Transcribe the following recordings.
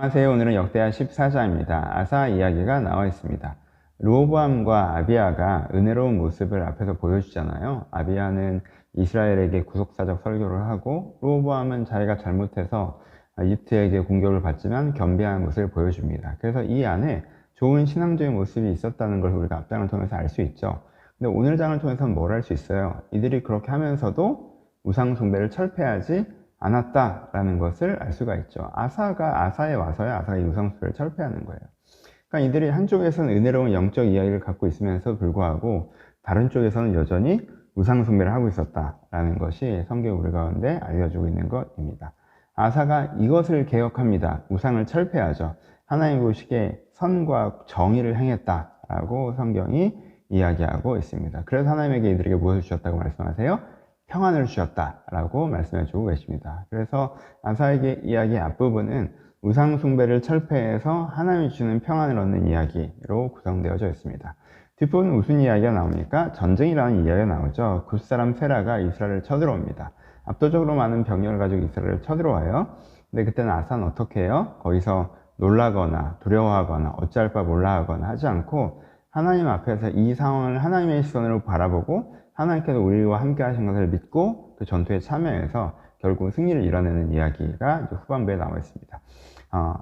안녕하세요. 오늘은 역대하 14장입니다. 아사 이야기가 나와 있습니다. 르호보암과 아비야가 은혜로운 모습을 앞에서 보여주잖아요. 아비야는 이스라엘에게 구속사적 설교를 하고, 르호보암은 자기가 잘못해서 이집트에게 공격을 받지만 겸비한 모습을 보여줍니다. 그래서 이 안에 좋은 신앙적인 모습이 있었다는 걸 우리가 앞장을 통해서 알 수 있죠. 근데 오늘 장을 통해서는 뭘 알 수 있어요? 이들이 그렇게 하면서도 우상 숭배를 철폐하지 않았다라는 것을 알 수가 있죠. 아사에 와서야 아사가 우상숭배를 철폐하는 거예요. 그러니까 이들이 한쪽에서는 은혜로운 영적 이야기를 갖고 있으면서 불구하고 다른 쪽에서는 여전히 우상숭배를 하고 있었다라는 것이 성경 우리 가운데 알려주고 있는 것입니다. 아사가 이것을 개혁합니다. 우상을 철폐하죠. 하나님 보시기에 선과 정의를 행했다라고 성경이 이야기하고 있습니다. 그래서 하나님에게 이들에게 무엇을 주셨다고 말씀하세요? 평안을 주셨다라고 말씀해 주고 계십니다. 그래서 아사에게 이야기의 앞부분은 우상 숭배를 철폐해서 하나님이 주는 평안을 얻는 이야기로 구성되어져 있습니다. 뒷부분은 무슨 이야기가 나옵니까? 전쟁이라는 이야기가 나오죠. 굿사람 세라가 이스라엘을 쳐들어옵니다. 압도적으로 많은 병력을 가지고 이스라엘을 쳐들어와요. 근데 그때는 아사는 어떻게 해요? 거기서 놀라거나 두려워하거나 어찌할 바 몰라 하거나 하지 않고 하나님 앞에서 이 상황을 하나님의 시선으로 바라보고 하나님께서 우리와 함께 하신 것을 믿고 그 전투에 참여해서 결국 승리를 이뤄내는 이야기가 이제 후반부에 나와 있습니다.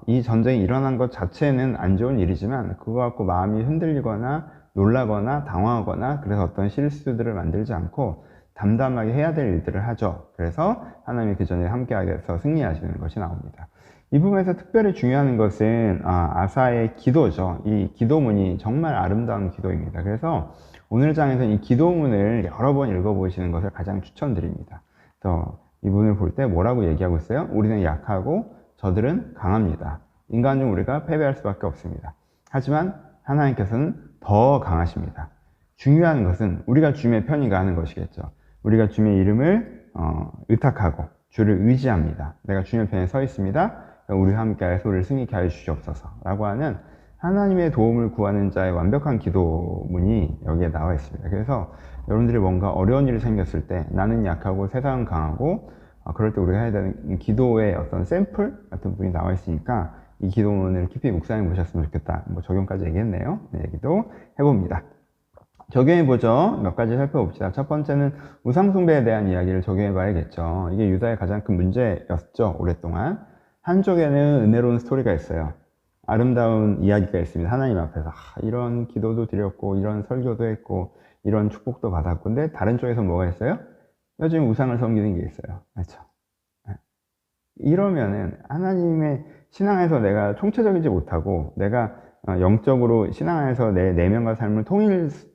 이 전쟁이 일어난 것 자체는 안 좋은 일이지만 그거 갖고 마음이 흔들리거나 놀라거나 당황하거나 그래서 어떤 실수들을 만들지 않고 담담하게 해야 될 일들을 하죠. 그래서 하나님이 그 전에 함께하게 해서 승리하시는 것이 나옵니다. 이 부분에서 특별히 중요한 것은 아사의 기도죠. 이 기도문이 정말 아름다운 기도입니다. 그래서 오늘 장에서는 이 기도문을 여러 번 읽어보시는 것을 가장 추천드립니다. 그래서 이 문을 볼 때 뭐라고 얘기하고 있어요? 우리는 약하고 저들은 강합니다. 인간 중 우리가 패배할 수밖에 없습니다. 하지만 하나님께서는 더 강하십니다. 중요한 것은 우리가 주님의 편이 가는 것이겠죠. 우리가 주님의 이름을 의탁하고 주를 의지합니다. 내가 주님의 편에 서 있습니다. 우리와 함께하여서 우리를 승리케 하여 주시옵소서 라고 하는 하나님의 도움을 구하는 자의 완벽한 기도문이 여기에 나와 있습니다. 그래서 여러분들이 뭔가 어려운 일이 생겼을 때 나는 약하고 세상은 강하고 그럴 때 우리가 해야 되는 기도의 어떤 샘플 같은 부분이 나와 있으니까 이 기도문을 깊이 묵상해 보셨으면 좋겠다. 뭐 적용까지 얘기했네요. 네, 얘기도 해봅니다. 적용해보죠. 몇 가지 살펴봅시다. 첫 번째는 우상숭배에 대한 이야기를 적용해봐야겠죠. 이게 유다의 가장 큰 문제였죠. 오랫동안. 한쪽에는 은혜로운 스토리가 있어요. 아름다운 이야기가 있습니다. 하나님 앞에서 이런 기도도 드렸고 이런 설교도 했고 이런 축복도 받았고 근데 다른 쪽에서 뭐가 있어요? 요즘 우상을 섬기는 게 있어요. 그렇죠? 이러면은 하나님의 신앙에서 내가 총체적이지 못하고 내가 영적으로 신앙 안에서 내 내면과 삶을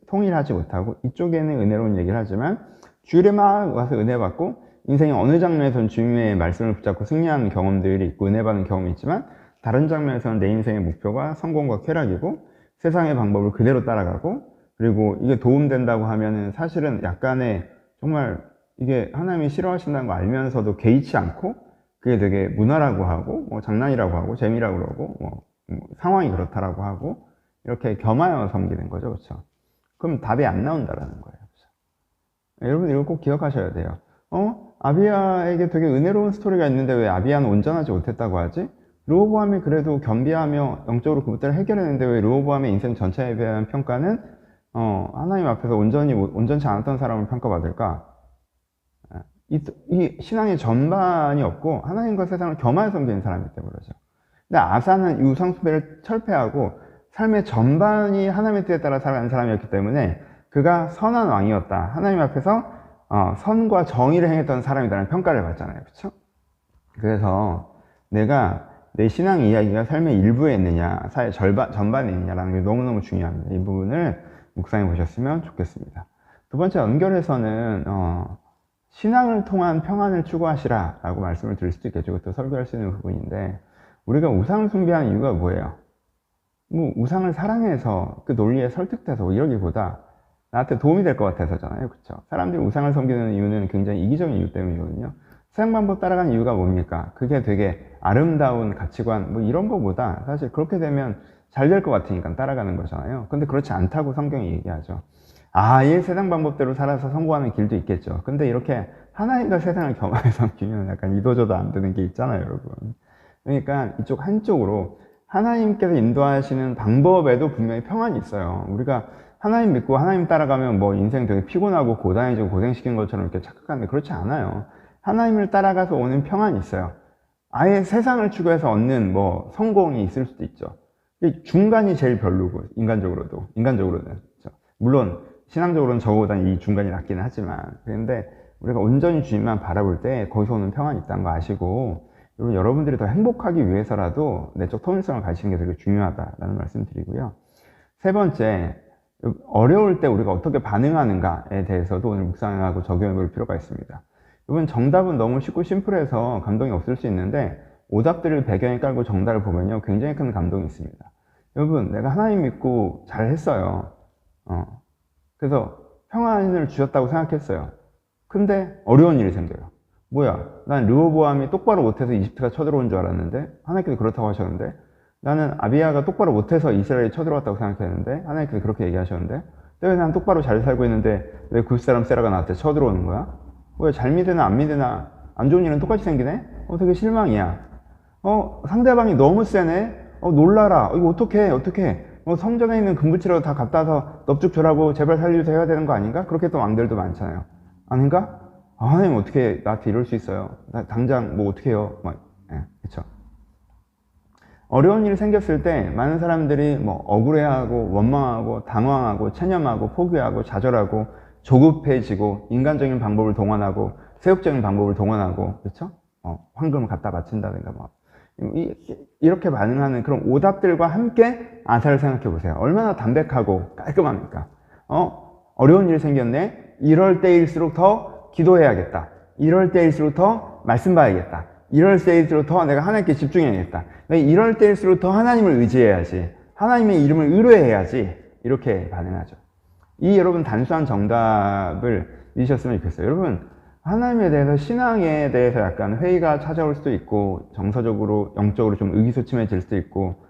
통일하지 못하고 이쪽에는 은혜로운 얘기를 하지만 주일에 막 와서 은혜 받고 인생의 어느 장면에서는 주님의 말씀을 붙잡고 승리하는 경험들이 있고 은혜 받는 경험이 있지만 다른 장면에서는 내 인생의 목표가 성공과 쾌락이고 세상의 방법을 그대로 따라가고 그리고 이게 도움된다고 하면은 사실은 약간의 정말 이게 하나님이 싫어하신다는 거 알면서도 개의치 않고 그게 되게 문화라고 하고 뭐 장난이라고 하고 재미라고 그러고 뭐 상황이 그렇다라고 하고 이렇게 겸하여 섬기는 거죠. 그렇죠? 그럼 답이 안 나온다라는 거예요. 그렇죠? 여러분 이거 꼭 기억하셔야 돼요. 아비야에게 되게 은혜로운 스토리가 있는데 왜 아비야는 온전하지 못했다고 하지? 르호보암이 그래도 겸비하며 영적으로 그 문제를 해결했는데 왜 르호보암의 인생 전체에 대한 평가는 하나님 앞에서 온전치 않았던 사람을 평가받을까? 이 신앙의 전반이 없고 하나님과 세상을 겸하여 섬기는 사람이기 때문에 그러죠. 근데 아사는 이 우상숭배를 철폐하고 삶의 전반이 하나님의 뜻에 따라 살아가는 사람이었기 때문에 그가 선한 왕이었다. 하나님 앞에서 선과 정의를 행했던 사람이라는 평가를 받잖아요. 그렇죠? 그래서 내가 내 신앙 이야기가 삶의 일부에 있느냐, 사회 전반에 있느냐라는 게 너무너무 중요합니다. 이 부분을 묵상해 보셨으면 좋겠습니다. 두 번째 연결해서는 신앙을 통한 평안을 추구하시라 라고 말씀을 드릴 수도 있겠죠. 그것도 설교할 수 있는 부분인데 우리가 우상을 숭배하는 이유가 뭐예요? 뭐 우상을 사랑해서 그 논리에 설득돼서 이러기보다 나한테 도움이 될 것 같아서잖아요. 그렇죠? 사람들이 우상을 섬기는 이유는 굉장히 이기적인 이유 때문이거든요. 세상 방법 따라가는 이유가 뭡니까? 그게 되게 아름다운 가치관 뭐 이런 거보다 사실 그렇게 되면 잘 될 것 같으니까 따라가는 거잖아요. 근데 그렇지 않다고 성경이 얘기하죠. 이 세상 방법대로 살아서 성공하는 길도 있겠죠. 근데 이렇게 하나님과 세상을 겸하여 섬기면 약간 이도저도 안 되는 게 있잖아요, 여러분. 그러니까 이쪽 한쪽으로 하나님께서 인도하시는 방법에도 분명히 평안이 있어요. 우리가 하나님 믿고 하나님 따라가면 뭐 인생 되게 피곤하고 고단해지고 고생시킨 것처럼 이렇게 착각하는데 그렇지 않아요. 하나님을 따라가서 오는 평안이 있어요. 아예 세상을 추구해서 얻는 뭐 성공이 있을 수도 있죠. 중간이 제일 별로고, 인간적으로는. 그렇죠? 물론 신앙적으로는 저보다는 이 중간이 낫기는 하지만, 그런데 우리가 온전히 주님만 바라볼 때 거기서 오는 평안이 있다는 거 아시고, 여러분들이 더 행복하기 위해서라도 내적 통일성을 가지시는 게 되게 중요하다라는 말씀 드리고요. 세 번째, 어려울 때 우리가 어떻게 반응하는가에 대해서도 오늘 묵상하고 적용해 볼 필요가 있습니다. 여러분, 정답은 너무 쉽고 심플해서 감동이 없을 수 있는데 오답들을 배경에 깔고 정답을 보면요 굉장히 큰 감동이 있습니다. 여러분, 내가 하나님 믿고 잘 했어요. 그래서 평안을 주셨다고 생각했어요. 근데 어려운 일이 생겨요. 뭐야, 난 르호보암이 똑바로 못해서 이집트가 쳐들어온 줄 알았는데 하나님께서 그렇다고 하셨는데, 나는 아비야가 똑바로 못해서 이스라엘이 쳐들어왔다고 생각했는데 하나님께서 그렇게 얘기하셨는데, 왜 난 똑바로 잘 살고 있는데 왜 굴사람 세라가 나한테 쳐들어오는 거야? 왜 잘 믿으나 안 믿으나 안 좋은 일은 똑같이 생기네? 되게 실망이야. 상대방이 너무 세네? 놀라라. 이거 어떡해. 성전에 있는 금붙이라도 다 갖다 서 넙죽 줘라고 제발 살려주세요 해야 되는 거 아닌가? 그렇게 또 왕들도 많잖아요. 아닌가? 하나님 어떻게 나한테 이럴 수 있어요? 나 당장 뭐 어떻게 해요? 그쵸. 어려운 일이 생겼을 때 많은 사람들이 뭐 억울해하고 원망하고 당황하고 체념하고 포기하고 좌절하고 조급해지고 인간적인 방법을 동원하고 세욕적인 방법을 동원하고, 그렇죠? 황금을 갖다 바친다든가 뭐 이렇게 반응하는 그런 오답들과 함께 아사를 생각해 보세요. 얼마나 담백하고 깔끔합니까? 어려운 일이 생겼네. 이럴 때일수록 더 기도해야겠다. 이럴 때일수록 더 말씀 봐야겠다. 이럴 때일수록 더 내가 하나님께 집중해야겠다. 이럴 때일수록 더 하나님을 의지해야지. 하나님의 이름을 의뢰해야지. 이렇게 반응하죠. 이 여러분 단순한 정답을 믿으셨으면 좋겠어요. 여러분, 하나님에 대해서, 신앙에 대해서 약간 회의가 찾아올 수도 있고, 정서적으로, 영적으로 좀 의기소침해질 수도 있고,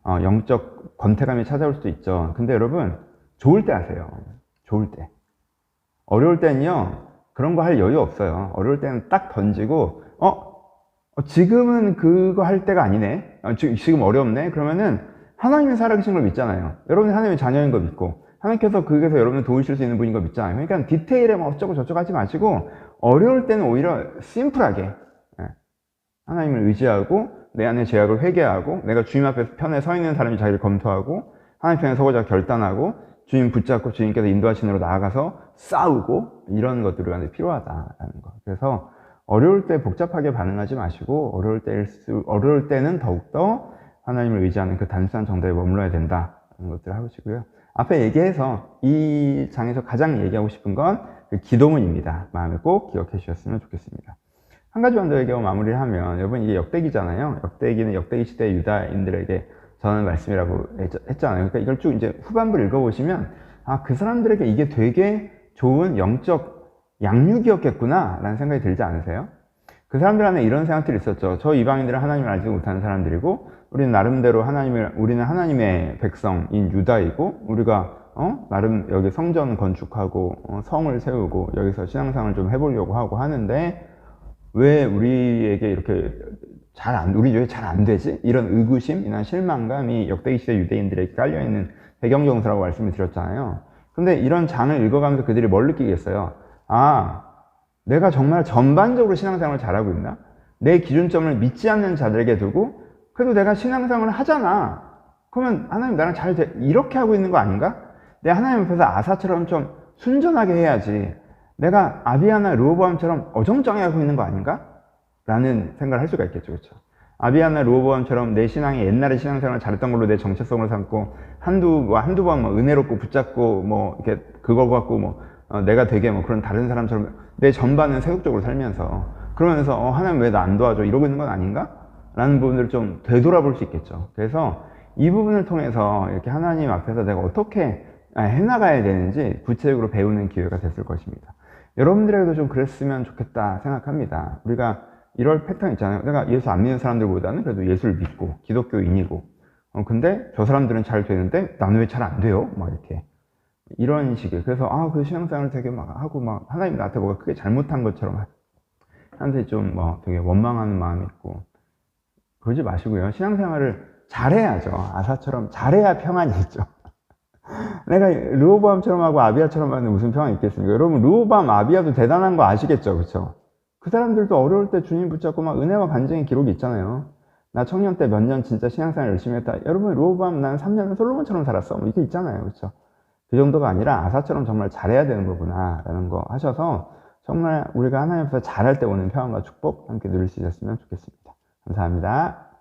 영적 권태감이 찾아올 수도 있죠. 근데 여러분, 좋을 때 하세요. 좋을 때. 어려울 때는요, 그런 거 할 여유 없어요. 어려울 때는 딱 던지고, 지금은 그거 할 때가 아니네. 지금 어렵네. 그러면은 하나님이 살아계신 걸 믿잖아요. 여러분이 하나님의 자녀인 거 믿고, 하나님께서 거기서 여러분을 도우실 수 있는 분인 거 믿잖아요. 그러니까 디테일에 뭐 어쩌고 저쩌고 하지 마시고, 어려울 때는 오히려 심플하게 하나님을 의지하고, 내 안에 죄악을 회개하고, 내가 주님 앞에 편에 서 있는 사람이 자기를 검토하고, 하나님 편에 서고자 결단하고, 주님 붙잡고 주님께서 인도하시는 대로 나아가서 싸우고, 이런 것들이 우리한테 필요하다라는 거. 그래서 어려울 때 복잡하게 반응하지 마시고, 어려울 때는 더욱더 하나님을 의지하는 그 단순한 정답에 머물러야 된다는 것들을 하시고요. 앞에 얘기해서 이 장에서 가장 얘기하고 싶은 건 그 기도문입니다. 마음에 꼭 기억해 주셨으면 좋겠습니다. 한 가지만 더 얘기하고 마무리를 하면, 여러분, 이게 역대기잖아요. 역대기는 역대기 시대 유다인들에게 전하는 말씀이라고 했잖아요. 그러니까 이걸 쭉 이제 후반부를 읽어보시면, 그 사람들에게 이게 되게 좋은 영적 양육이었겠구나 라는 생각이 들지 않으세요? 그 사람들 안에 이런 생각들이 있었죠. 저 이방인들은 하나님을 알지 못하는 사람들이고, 우리는 나름대로 우리는 하나님의 백성인 유다이고, 우리가 나름 여기 성전 건축하고 성을 세우고 여기서 신앙생활을 좀 해보려고 하고 하는데, 왜 우리에게 이렇게 우리 왜 잘 안 되지? 이런 의구심이나 실망감이 역대기 시대 유대인들에게 깔려있는 배경정서라고 말씀을 드렸잖아요. 근데 이런 장을 읽어가면서 그들이 뭘 느끼겠어요? 내가 정말 전반적으로 신앙생활을 잘하고 있나? 내 기준점을 믿지 않는 자들에게 두고, 그래도 내가 신앙생활을 하잖아. 그러면 하나님 나랑 이렇게 하고 있는 거 아닌가? 내가 하나님 앞에서 아사처럼 좀 순전하게 해야지. 내가 아비야나 르호보암처럼 어정쩡해 하고 있는 거 아닌가? 라는 생각을 할 수가 있겠죠. 그렇죠? 아비야나 르호보암처럼 내 신앙이 옛날에 신앙생활을 잘했던 걸로 내 정체성을 삼고, 한두 번 은혜롭고 붙잡고 이렇게 그거 갖고 내가 되게 그런 다른 사람처럼 내 전반은 세속적으로 살면서, 그러면서 하나님 왜 나 안 도와줘? 이러고 있는 건 아닌가? 라는 부분들을 좀 되돌아볼 수 있겠죠. 그래서 이 부분을 통해서 이렇게 하나님 앞에서 내가 어떻게 해나가야 되는지 구체적으로 배우는 기회가 됐을 것입니다. 여러분들에게도 좀 그랬으면 좋겠다 생각합니다. 우리가 이럴 패턴 있잖아요. 내가 예수 안 믿는 사람들보다는 그래도 예수를 믿고 기독교인이고, 근데 저 사람들은 잘 되는데 나는 왜 잘 안 돼요? 이렇게. 이런 식의. 그래서 그 신앙생활을 되게 하고 하나님 나한테 뭐가 크게 잘못한 것처럼 하는데 좀 되게 원망하는 마음이 있고, 그러지 마시고요. 신앙생활을 잘해야죠. 아사처럼 잘해야 평안이 있죠. 내가 르호보암처럼 하고 아비야처럼 하는데 무슨 평안이 있겠습니까? 여러분, 르호보암, 아비야도 대단한 거 아시겠죠? 그쵸? 그 사람들도 어려울 때 주님 붙잡고 막 은혜와 간증의 기록이 있잖아요. 나 청년 때 몇 년 진짜 신앙생활 열심히 했다. 여러분, 르호보암 난 3년은 솔로몬처럼 살았어. 뭐 이게 있잖아요. 그쵸? 그 정도가 아니라 아사처럼 정말 잘해야 되는 거구나 라는 거 하셔서 정말 우리가 하나님 앞에서 잘할 때 오는 평안과 축복 함께 누릴 수 있었으면 좋겠습니다. 감사합니다.